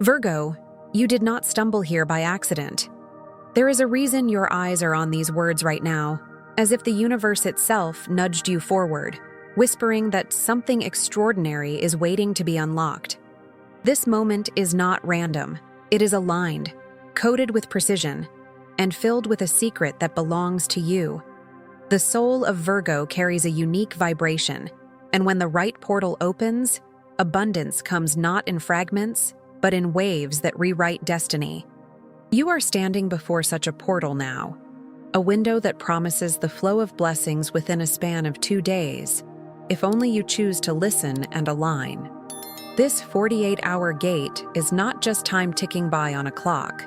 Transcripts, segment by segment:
Virgo, you did not stumble here by accident. There is a reason your eyes are on these words right now, as if the universe itself nudged you forward, whispering that something extraordinary is waiting to be unlocked. This moment is not random. It is aligned, coded with precision, and filled with a secret that belongs to you. The soul of Virgo carries a unique vibration, and when the right portal opens, abundance comes not in fragments, but in waves that rewrite destiny. You are standing before such a portal now, a window that promises the flow of blessings within a span of 2 days, if only you choose to listen and align. This 48-hour gate is not just time ticking by on a clock.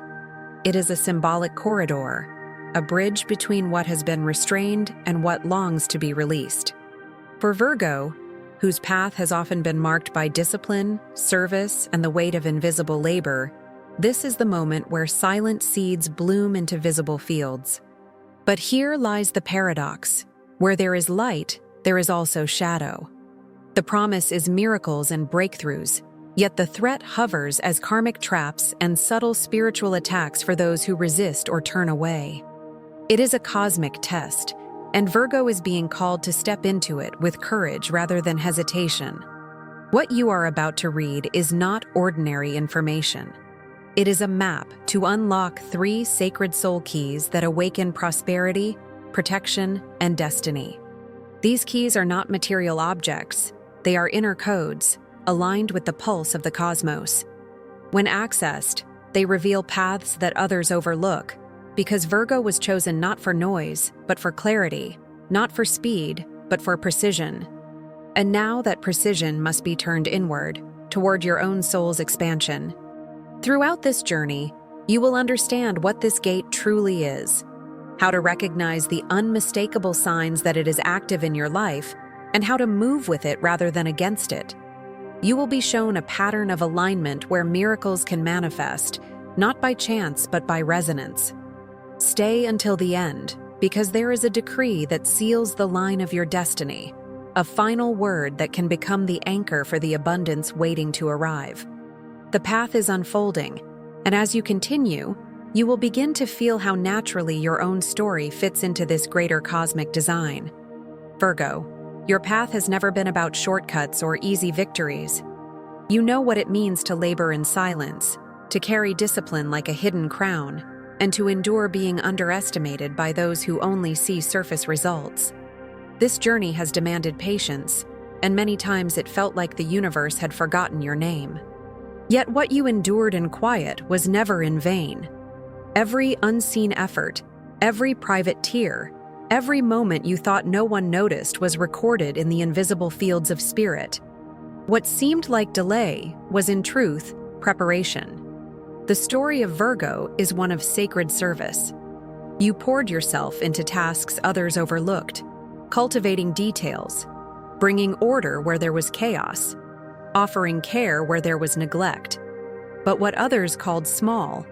It is a symbolic corridor, a bridge between what has been restrained and what longs to be released. For Virgo, whose path has often been marked by discipline, service, and the weight of invisible labor, this is the moment where silent seeds bloom into visible fields. But here lies the paradox. Where there is light, there is also shadow. The promise is miracles and breakthroughs, yet the threat hovers as karmic traps and subtle spiritual attacks for those who resist or turn away. It is a cosmic test, and Virgo is being called to step into it with courage rather than hesitation. What you are about to read is not ordinary information. It is a map to unlock 3 sacred soul keys that awaken prosperity, protection, and destiny. These keys are not material objects. They are inner codes, aligned with the pulse of the cosmos. When accessed, they reveal paths that others overlook, because Virgo was chosen not for noise, but for clarity, not for speed, but for precision. And now that precision must be turned inward, toward your own soul's expansion. Throughout this journey, you will understand what this gate truly is, how to recognize the unmistakable signs that it is active in your life, and how to move with it rather than against it. You will be shown a pattern of alignment where miracles can manifest, not by chance but by resonance. Stay until the end, because there is a decree that seals the line of your destiny, a final word that can become the anchor for the abundance waiting to arrive. The path is unfolding, and as you continue, you will begin to feel how naturally your own story fits into this greater cosmic design. Virgo, your path has never been about shortcuts or easy victories. You know what it means to labor in silence, to carry discipline like a hidden crown, and to endure being underestimated by those who only see surface results. This journey has demanded patience, and many times it felt like the universe had forgotten your name. Yet what you endured in quiet was never in vain. Every unseen effort, every private tear, every moment you thought no one noticed was recorded in the invisible fields of spirit. What seemed like delay was in truth preparation. The story of Virgo is one of sacred service. You poured yourself into tasks others overlooked, cultivating details, bringing order where there was chaos, offering care where there was neglect. But what others called small,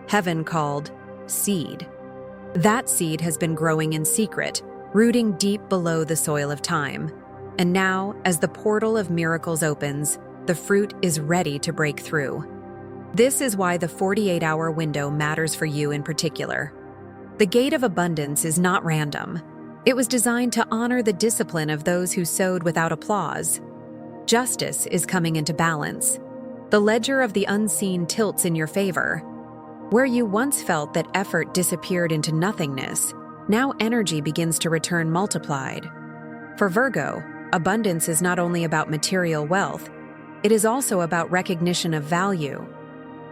heaven called seed. That seed has been growing in secret, rooting deep below the soil of time. And now, as the portal of miracles opens, the fruit is ready to break through. This is why the 48-hour window matters for you in particular. The gate of abundance is not random. It was designed to honor the discipline of those who sowed without applause. Justice is coming into balance. The ledger of the unseen tilts in your favor. Where you once felt that effort disappeared into nothingness, now energy begins to return multiplied. For Virgo, abundance is not only about material wealth, it is also about recognition of value.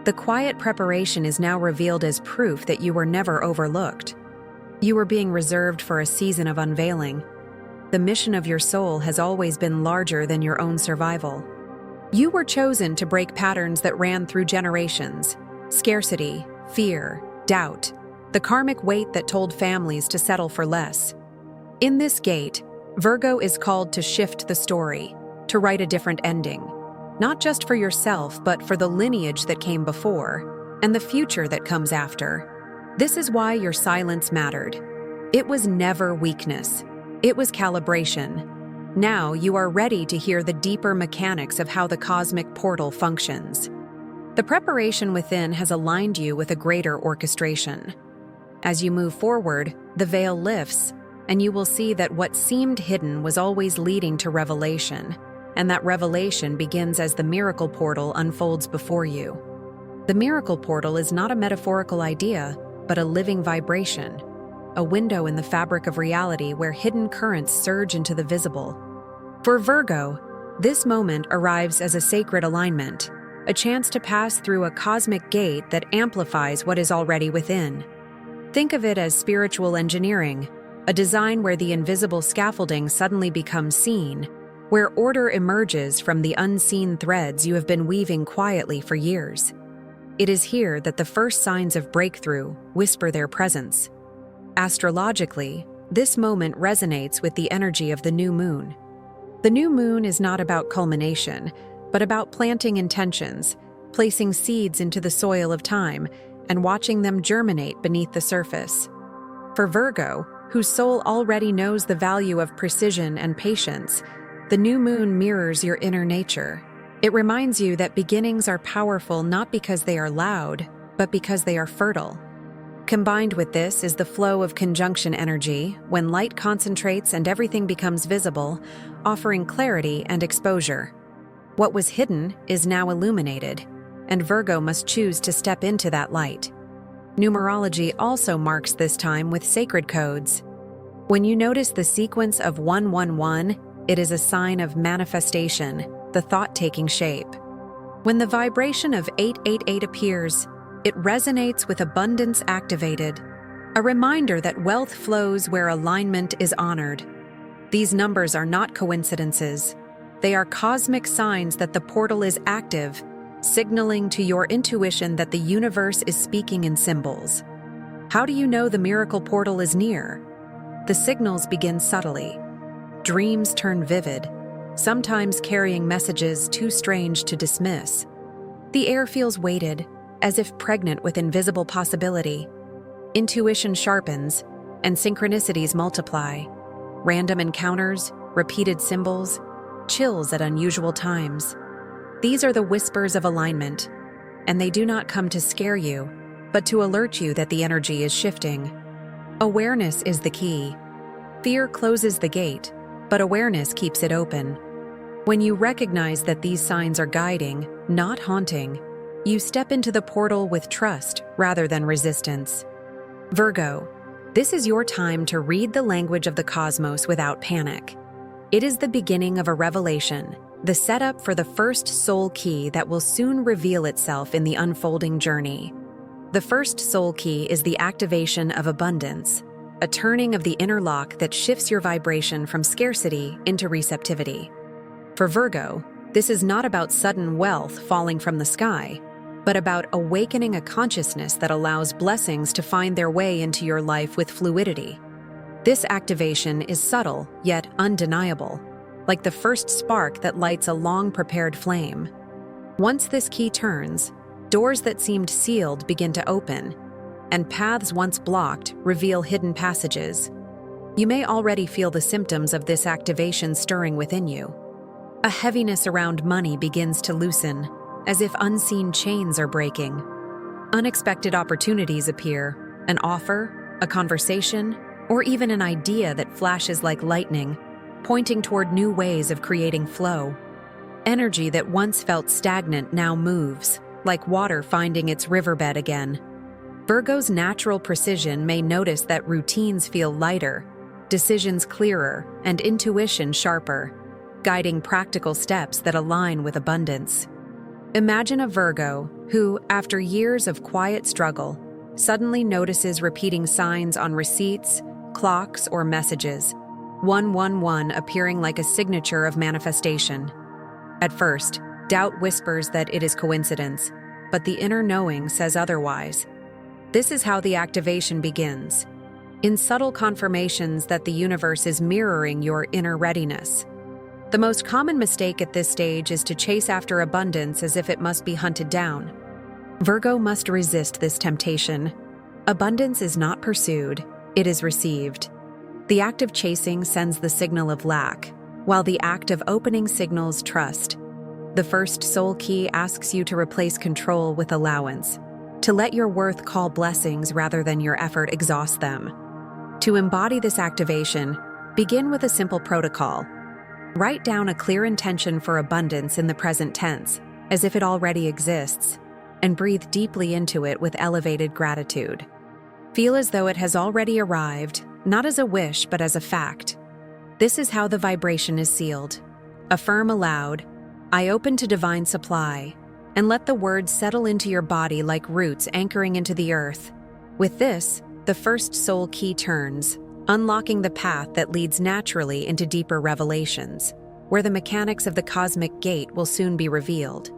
The quiet preparation is now revealed as proof that you were never overlooked. You were being reserved for a season of unveiling. The mission of your soul has always been larger than your own survival. You were chosen to break patterns that ran through generations: scarcity, fear, doubt, the karmic weight that told families to settle for less. In this gate, Virgo is called to shift the story, to write a different ending, not just for yourself, but for the lineage that came before and the future that comes after. This is why your silence mattered. It was never weakness. It was calibration. Now you are ready to hear the deeper mechanics of how the cosmic portal functions. The preparation within has aligned you with a greater orchestration. As you move forward, the veil lifts, and you will see that what seemed hidden was always leading to revelation, and that revelation begins as the miracle portal unfolds before you. The miracle portal is not a metaphorical idea, but a living vibration, a window in the fabric of reality where hidden currents surge into the visible. For Virgo, this moment arrives as a sacred alignment, a chance to pass through a cosmic gate that amplifies what is already within. Think of it as spiritual engineering, a design where the invisible scaffolding suddenly becomes seen, where order emerges from the unseen threads you have been weaving quietly for years. It is here that the first signs of breakthrough whisper their presence. Astrologically, this moment resonates with the energy of the new moon. The new moon is not about culmination, but about planting intentions, placing seeds into the soil of time, and watching them germinate beneath the surface. For Virgo, whose soul already knows the value of precision and patience, the new moon mirrors your inner nature. It reminds you that beginnings are powerful not because they are loud, but because they are fertile. Combined with this is the flow of conjunction energy, when light concentrates and everything becomes visible, offering clarity and exposure. What was hidden is now illuminated, and Virgo must choose to step into that light. Numerology also marks this time with sacred codes. When you notice the sequence of 111, it is a sign of manifestation, the thought taking shape. When the vibration of 888 appears, it resonates with abundance activated, a reminder that wealth flows where alignment is honored. These numbers are not coincidences. They are cosmic signs that the portal is active, signaling to your intuition that the universe is speaking in symbols. How do you know the miracle portal is near? The signals begin subtly. Dreams turn vivid, sometimes carrying messages too strange to dismiss. The air feels weighted, as if pregnant with invisible possibility. Intuition sharpens, and synchronicities multiply. Random encounters, repeated symbols, chills at unusual times. These are the whispers of alignment, and they do not come to scare you, but to alert you that the energy is shifting. Awareness is the key. Fear closes the gate, but awareness keeps it open. When you recognize that these signs are guiding, not haunting, you step into the portal with trust rather than resistance. Virgo, this is your time to read the language of the cosmos without panic. It is the beginning of a revelation, the setup for the first soul key that will soon reveal itself in the unfolding journey. The first soul key is the activation of abundance, a turning of the inner lock that shifts your vibration from scarcity into receptivity. For Virgo, this is not about sudden wealth falling from the sky, but about awakening a consciousness that allows blessings to find their way into your life with fluidity. This activation is subtle, yet undeniable, like the first spark that lights a long-prepared flame. Once this key turns, doors that seemed sealed begin to open, and paths once blocked reveal hidden passages. You may already feel the symptoms of this activation stirring within you. A heaviness around money begins to loosen, as if unseen chains are breaking. Unexpected opportunities appear, an offer, a conversation, or even an idea that flashes like lightning, pointing toward new ways of creating flow. Energy that once felt stagnant now moves, like water finding its riverbed again. Virgo's natural precision may notice that routines feel lighter, decisions clearer, and intuition sharper, guiding practical steps that align with abundance. Imagine a Virgo who, after years of quiet struggle, suddenly notices repeating signs on receipts, clocks, or messages, 111 appearing like a signature of manifestation. At first, doubt whispers that it is coincidence, but the inner knowing says otherwise. This is how the activation begins, in subtle confirmations that the universe is mirroring your inner readiness. The most common mistake at this stage is to chase after abundance as if it must be hunted down. Virgo must resist this temptation. Abundance is not pursued, it is received. The act of chasing sends the signal of lack, while the act of opening signals trust. The first soul key asks you to replace control with allowance, to let your worth call blessings rather than your effort exhaust them. To embody this activation, begin with a simple protocol. Write down a clear intention for abundance in the present tense, as if it already exists, and breathe deeply into it with elevated gratitude. Feel as though it has already arrived, not as a wish but as a fact. This is how the vibration is sealed. Affirm aloud, "I open to divine supply," and let the words settle into your body like roots anchoring into the earth. With this, the first soul key turns, unlocking the path that leads naturally into deeper revelations, where the mechanics of the cosmic gate will soon be revealed.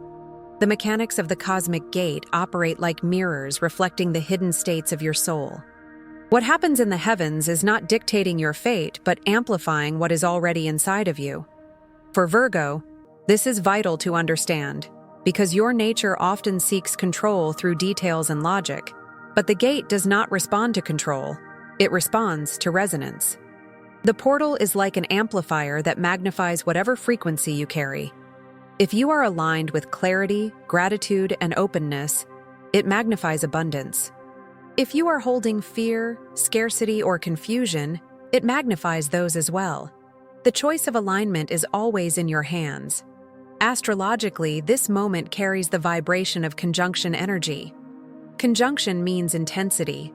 The mechanics of the cosmic gate operate like mirrors reflecting the hidden states of your soul. What happens in the heavens is not dictating your fate, but amplifying what is already inside of you. For Virgo, this is vital to understand, because your nature often seeks control through details and logic, but the gate does not respond to control. It responds to resonance. The portal is like an amplifier that magnifies whatever frequency you carry. If you are aligned with clarity, gratitude, and openness, it magnifies abundance. If you are holding fear, scarcity, or confusion, it magnifies those as well. The choice of alignment is always in your hands. Astrologically, this moment carries the vibration of conjunction energy. Conjunction means intensity.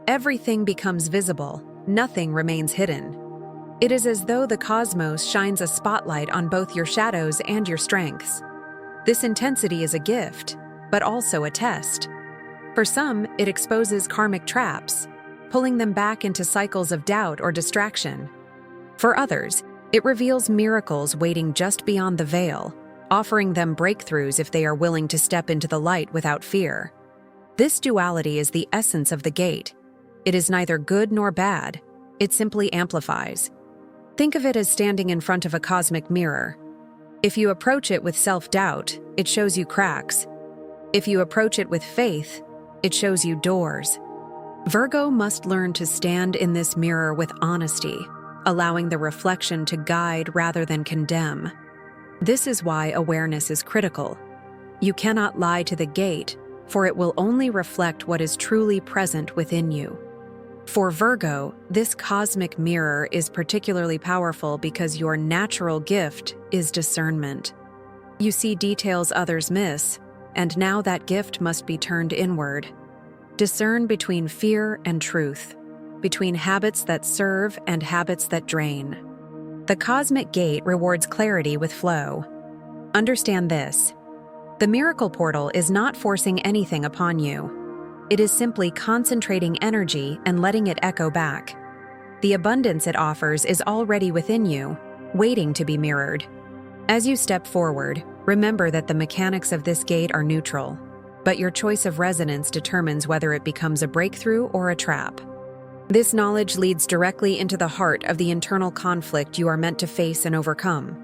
Everything becomes visible, nothing remains hidden. It is as though the cosmos shines a spotlight on both your shadows and your strengths. This intensity is a gift, but also a test. For some, it exposes karmic traps, pulling them back into cycles of doubt or distraction. For others, it reveals miracles waiting just beyond the veil, offering them breakthroughs if they are willing to step into the light without fear. This duality is the essence of the gate. It is neither good nor bad, it simply amplifies. Think of it as standing in front of a cosmic mirror. If you approach it with self-doubt, it shows you cracks. If you approach it with faith, it shows you doors. Virgo must learn to stand in this mirror with honesty, allowing the reflection to guide rather than condemn. This is why awareness is critical. You cannot lie to the gate, for it will only reflect what is truly present within you. For Virgo, this cosmic mirror is particularly powerful because your natural gift is discernment. You see details others miss, and now that gift must be turned inward. Discern between fear and truth, between habits that serve and habits that drain. The cosmic gate rewards clarity with flow. Understand this. The miracle portal is not forcing anything upon you. It is simply concentrating energy and letting it echo back. The abundance it offers is already within you, waiting to be mirrored. As you step forward, remember that the mechanics of this gate are neutral, but your choice of resonance determines whether it becomes a breakthrough or a trap. This knowledge leads directly into the heart of the internal conflict you are meant to face and overcome.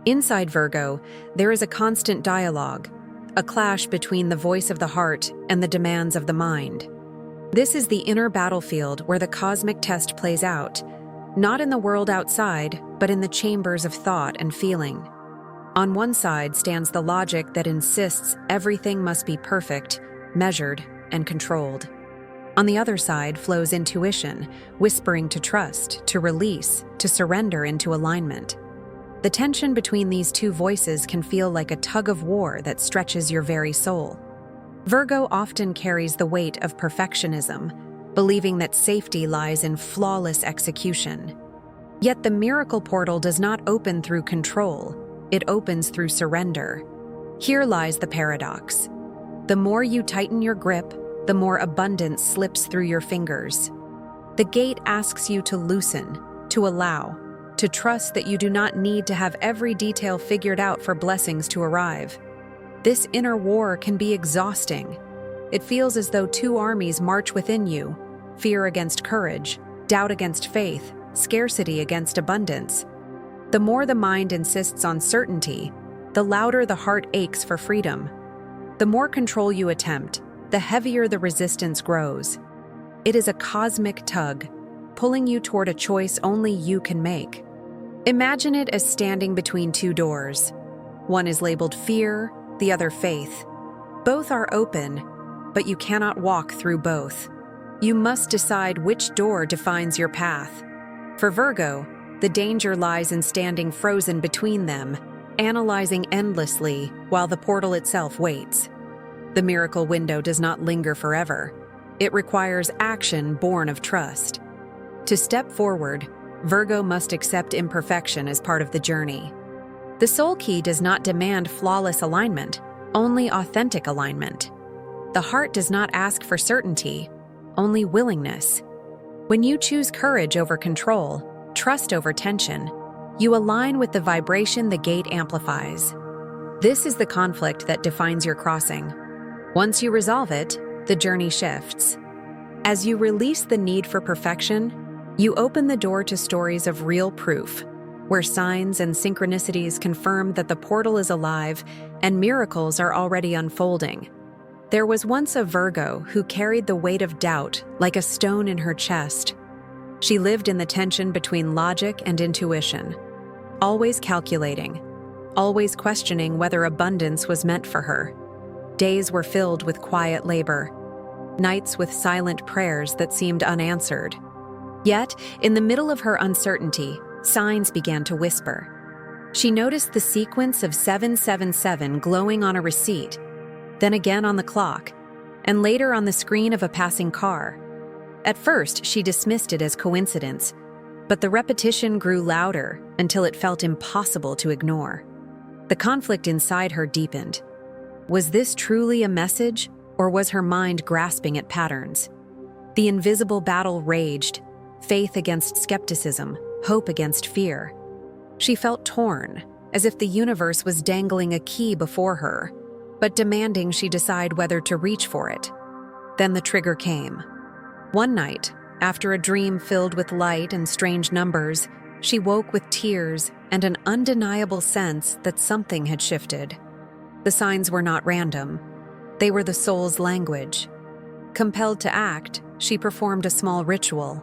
Inside Virgo, there is a constant dialogue, a clash between the voice of the heart and the demands of the mind. This is the inner battlefield where the cosmic test plays out, not in the world outside, but in the chambers of thought and feeling. On one side stands the logic that insists everything must be perfect, measured, and controlled. On the other side flows intuition, whispering to trust, to release, to surrender into alignment. The tension between these two voices can feel like a tug of war that stretches your very soul. Virgo often carries the weight of perfectionism, believing that safety lies in flawless execution. Yet the miracle portal does not open through control, it opens through surrender. Here lies the paradox. The more you tighten your grip, the more abundance slips through your fingers. The gate asks you to loosen, to allow, to trust that you do not need to have every detail figured out for blessings to arrive. This inner war can be exhausting. It feels as though two armies march within you, fear against courage, doubt against faith, scarcity against abundance. The more the mind insists on certainty, the louder the heart aches for freedom. The more control you attempt, the heavier the resistance grows. It is a cosmic tug, pulling you toward a choice only you can make. Imagine it as standing between two doors. One is labeled fear, the other faith. Both are open, but you cannot walk through both. You must decide which door defines your path. For Virgo, the danger lies in standing frozen between them, analyzing endlessly while the portal itself waits. The miracle window does not linger forever. It requires action born of trust. To step forward, Virgo must accept imperfection as part of the journey. The soul key does not demand flawless alignment, only authentic alignment. The heart does not ask for certainty, only willingness. When you choose courage over control, trust over tension, you align with the vibration the gate amplifies. This is the conflict that defines your crossing. Once you resolve it, the journey shifts. As you release the need for perfection, you open the door to stories of real proof, where signs and synchronicities confirm that the portal is alive and miracles are already unfolding. There was once a Virgo who carried the weight of doubt like a stone in her chest. She lived in the tension between logic and intuition, always calculating, always questioning whether abundance was meant for her. Days were filled with quiet labor, nights with silent prayers that seemed unanswered. Yet, in the middle of her uncertainty, signs began to whisper. She noticed the sequence of 777 glowing on a receipt, then again on the clock, and later on the screen of a passing car. At first, she dismissed it as coincidence, but the repetition grew louder until it felt impossible to ignore. The conflict inside her deepened. Was this truly a message, or was her mind grasping at patterns? The invisible battle raged, faith against skepticism, hope against fear. She felt torn, as if the universe was dangling a key before her, but demanding she decide whether to reach for it. Then the trigger came. One night, after a dream filled with light and strange numbers, she woke with tears and an undeniable sense that something had shifted. The signs were not random. They were the soul's language. Compelled to act, she performed a small ritual.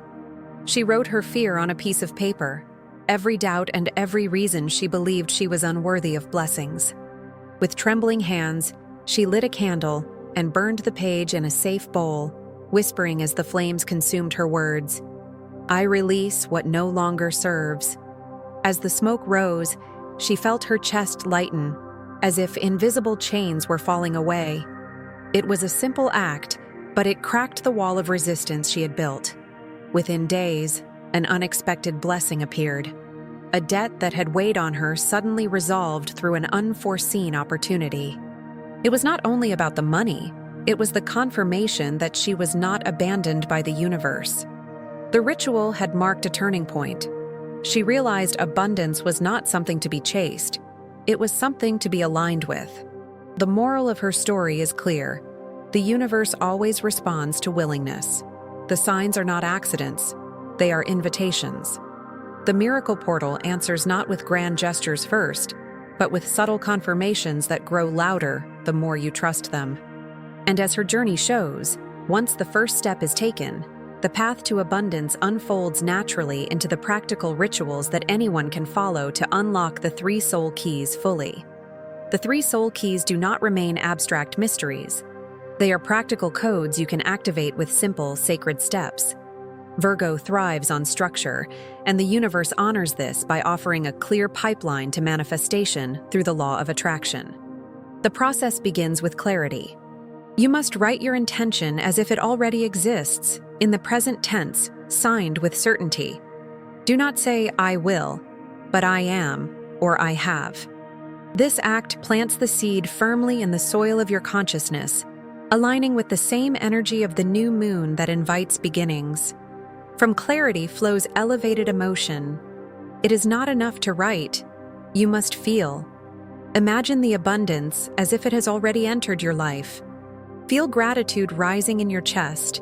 She wrote her fear on a piece of paper, every doubt and every reason she believed she was unworthy of blessings. With trembling hands, she lit a candle and burned the page in a safe bowl, whispering as the flames consumed her words, "I release what no longer serves." As the smoke rose, she felt her chest lighten, as if invisible chains were falling away. It was a simple act, but it cracked the wall of resistance she had built. Within days, an unexpected blessing appeared. A debt that had weighed on her suddenly resolved through an unforeseen opportunity. It was not only about the money, it was the confirmation that she was not abandoned by the universe. The ritual had marked a turning point. She realized abundance was not something to be chased. It was something to be aligned with. The moral of her story is clear. The universe always responds to willingness. The signs are not accidents. They are invitations. The miracle portal answers not with grand gestures first, but with subtle confirmations that grow louder the more you trust them. And as her journey shows, once the first step is taken, the path to abundance unfolds naturally into the practical rituals that anyone can follow to unlock the 3 soul keys fully. The 3 soul keys do not remain abstract mysteries. They are practical codes you can activate with simple, sacred steps. Virgo thrives on structure, and the universe honors this by offering a clear pipeline to manifestation through the law of attraction. The process begins with clarity. You must write your intention as if it already exists, in the present tense, signed with certainty. Do not say, "I will," but "I am," or "I have." This act plants the seed firmly in the soil of your consciousness, aligning with the same energy of the new moon that invites beginnings. From clarity flows elevated emotion. It is not enough to write. You must feel. Imagine the abundance as if it has already entered your life. Feel gratitude rising in your chest,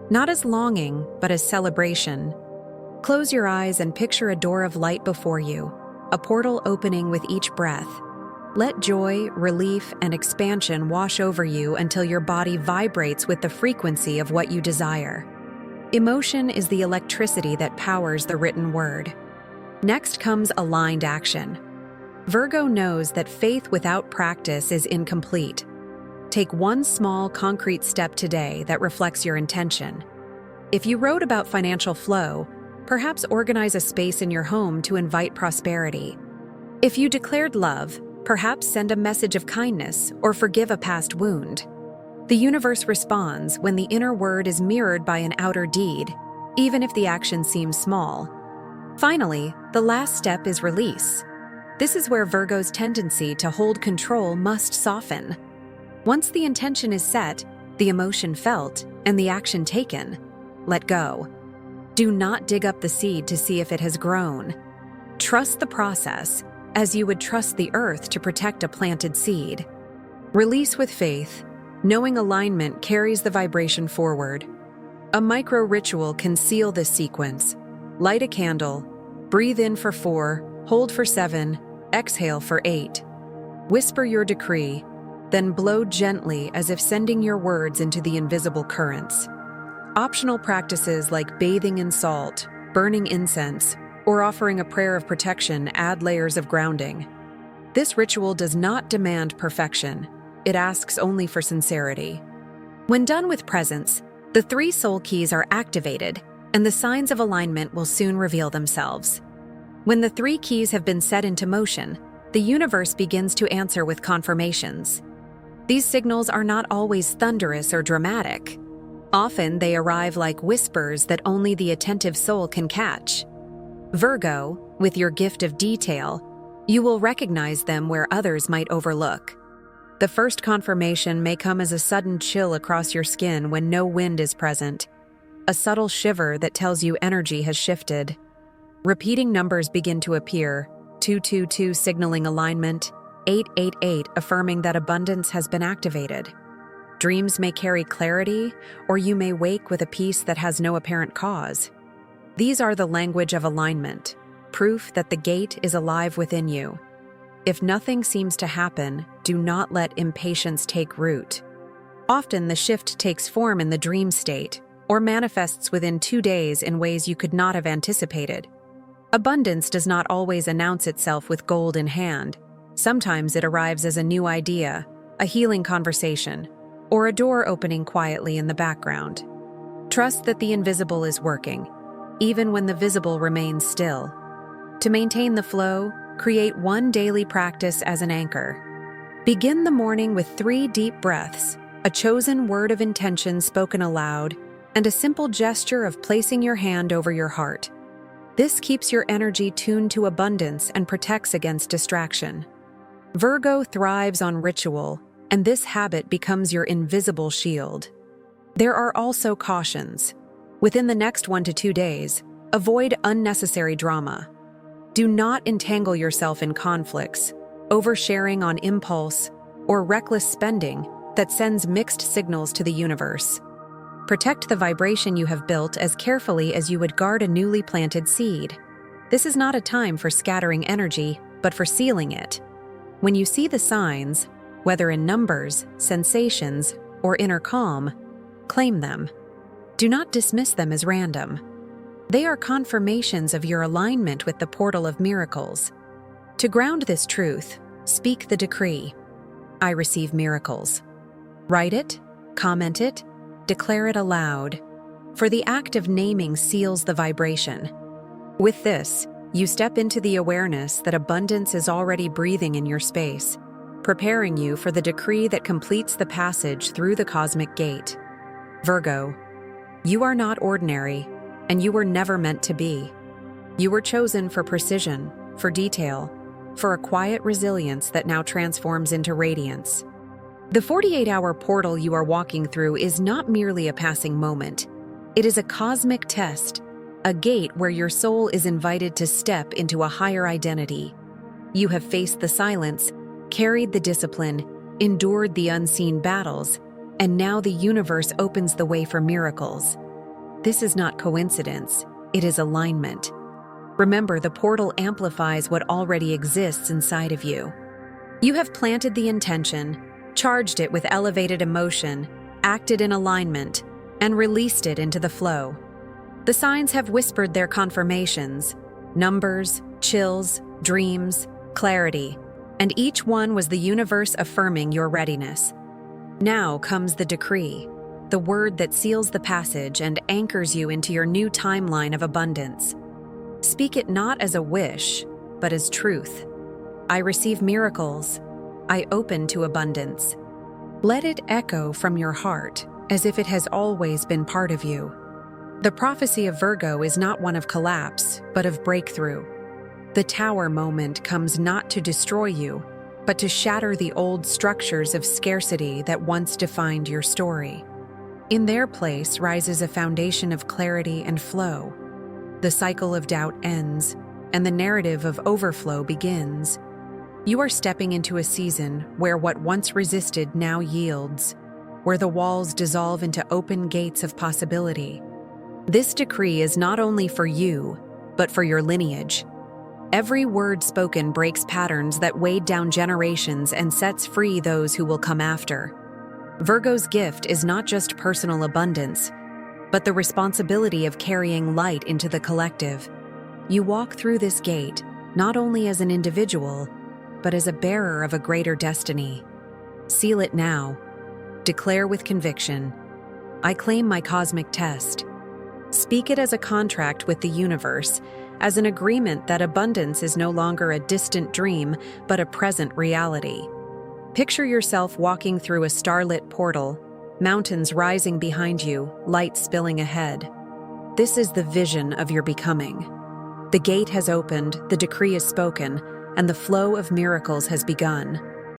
not as longing, but as celebration. Close your eyes and picture a door of light before you, a portal opening with each breath. Let joy, relief, and expansion wash over you until your body vibrates with the frequency of what you desire. Emotion is the electricity that powers the written word. Next comes aligned action. Virgo knows that faith without practice is incomplete. Take one small, concrete step today that reflects your intention. If you wrote about financial flow, perhaps organize a space in your home to invite prosperity. If you declared love, perhaps send a message of kindness or forgive a past wound. The universe responds when the inner word is mirrored by an outer deed, even if the action seems small. Finally, the last step is release. This is where Virgo's tendency to hold control must soften. Once the intention is set, the emotion felt, and the action taken, let go. Do not dig up the seed to see if it has grown. Trust the process, as you would trust the earth to protect a planted seed. Release with faith, knowing alignment carries the vibration forward. A micro ritual can seal this sequence. Light a candle, breathe in for 4, hold for 7, exhale for 8. Whisper your decree, then blow gently as if sending your words into the invisible currents. Optional practices like bathing in salt, burning incense, or offering a prayer of protection add layers of grounding. This ritual does not demand perfection. It asks only for sincerity. When done with presence, the 3 soul keys are activated, and the signs of alignment will soon reveal themselves. When the 3 keys have been set into motion, the universe begins to answer with confirmations. These signals are not always thunderous or dramatic. Often they arrive like whispers that only the attentive soul can catch. Virgo, with your gift of detail, you will recognize them where others might overlook. The first confirmation may come as a sudden chill across your skin when no wind is present, a subtle shiver that tells you energy has shifted. Repeating numbers begin to appear, 222 signaling alignment, 888 affirming that abundance has been activated. Dreams may carry clarity, or you may wake with a peace that has no apparent cause. These are the language of alignment, proof that the gate is alive within you. If nothing seems to happen, do not let impatience take root. Often the shift takes form in the dream state, or manifests within 2 days in ways you could not have anticipated. Abundance does not always announce itself with gold in hand. Sometimes it arrives as a new idea, a healing conversation, or a door opening quietly in the background. Trust that the invisible is working, even when the visible remains still. To maintain the flow, create one daily practice as an anchor. Begin the morning with 3 deep breaths, a chosen word of intention spoken aloud, and a simple gesture of placing your hand over your heart. This keeps your energy tuned to abundance and protects against distraction. Virgo thrives on ritual, and this habit becomes your invisible shield. There are also cautions. Within the next 1 to 2 days, avoid unnecessary drama. Do not entangle yourself in conflicts, oversharing on impulse, or reckless spending that sends mixed signals to the universe. Protect the vibration you have built as carefully as you would guard a newly planted seed. This is not a time for scattering energy, but for sealing it. When you see the signs, whether in numbers, sensations, or inner calm, claim them. Do not dismiss them as random. They are confirmations of your alignment with the portal of miracles. To ground this truth, speak the decree. I receive miracles. Write it, comment it, declare it aloud, for the act of naming seals the vibration. With this, you step into the awareness that abundance is already breathing in your space, preparing you for the decree that completes the passage through the cosmic gate. Virgo, you are not ordinary, and you were never meant to be. You were chosen for precision, for detail, for a quiet resilience that now transforms into radiance. The 48-hour portal you are walking through is not merely a passing moment. It is a cosmic test, a gate where your soul is invited to step into a higher identity. You have faced the silence, carried the discipline, endured the unseen battles, and now the universe opens the way for miracles. This is not coincidence, it is alignment. Remember, the portal amplifies what already exists inside of you. You have planted the intention, charged it with elevated emotion, acted in alignment, and released it into the flow. The signs have whispered their confirmations, numbers, chills, dreams, clarity, and each one was the universe affirming your readiness. Now comes the decree, the word that seals the passage and anchors you into your new timeline of abundance. Speak it not as a wish, but as truth. I receive miracles. I open to abundance. Let it echo from your heart as if it has always been part of you. The prophecy of Virgo is not one of collapse, but of breakthrough. The tower moment comes not to destroy you, but to shatter the old structures of scarcity that once defined your story. In their place rises a foundation of clarity and flow. The cycle of doubt ends, and the narrative of overflow begins. You are stepping into a season where what once resisted now yields, where the walls dissolve into open gates of possibility. This decree is not only for you, but for your lineage. Every word spoken breaks patterns that weighed down generations and sets free those who will come after. Virgo's gift is not just personal abundance, but the responsibility of carrying light into the collective. You walk through this gate not only as an individual, but as a bearer of a greater destiny. Seal it now. Declare with conviction, I claim my cosmic test. Speak it as a contract with the universe, as an agreement that abundance is no longer a distant dream, but a present reality. Picture yourself walking through a starlit portal, mountains rising behind you, light spilling ahead. This is the vision of your becoming. The gate has opened, the decree is spoken, and the flow of miracles has begun.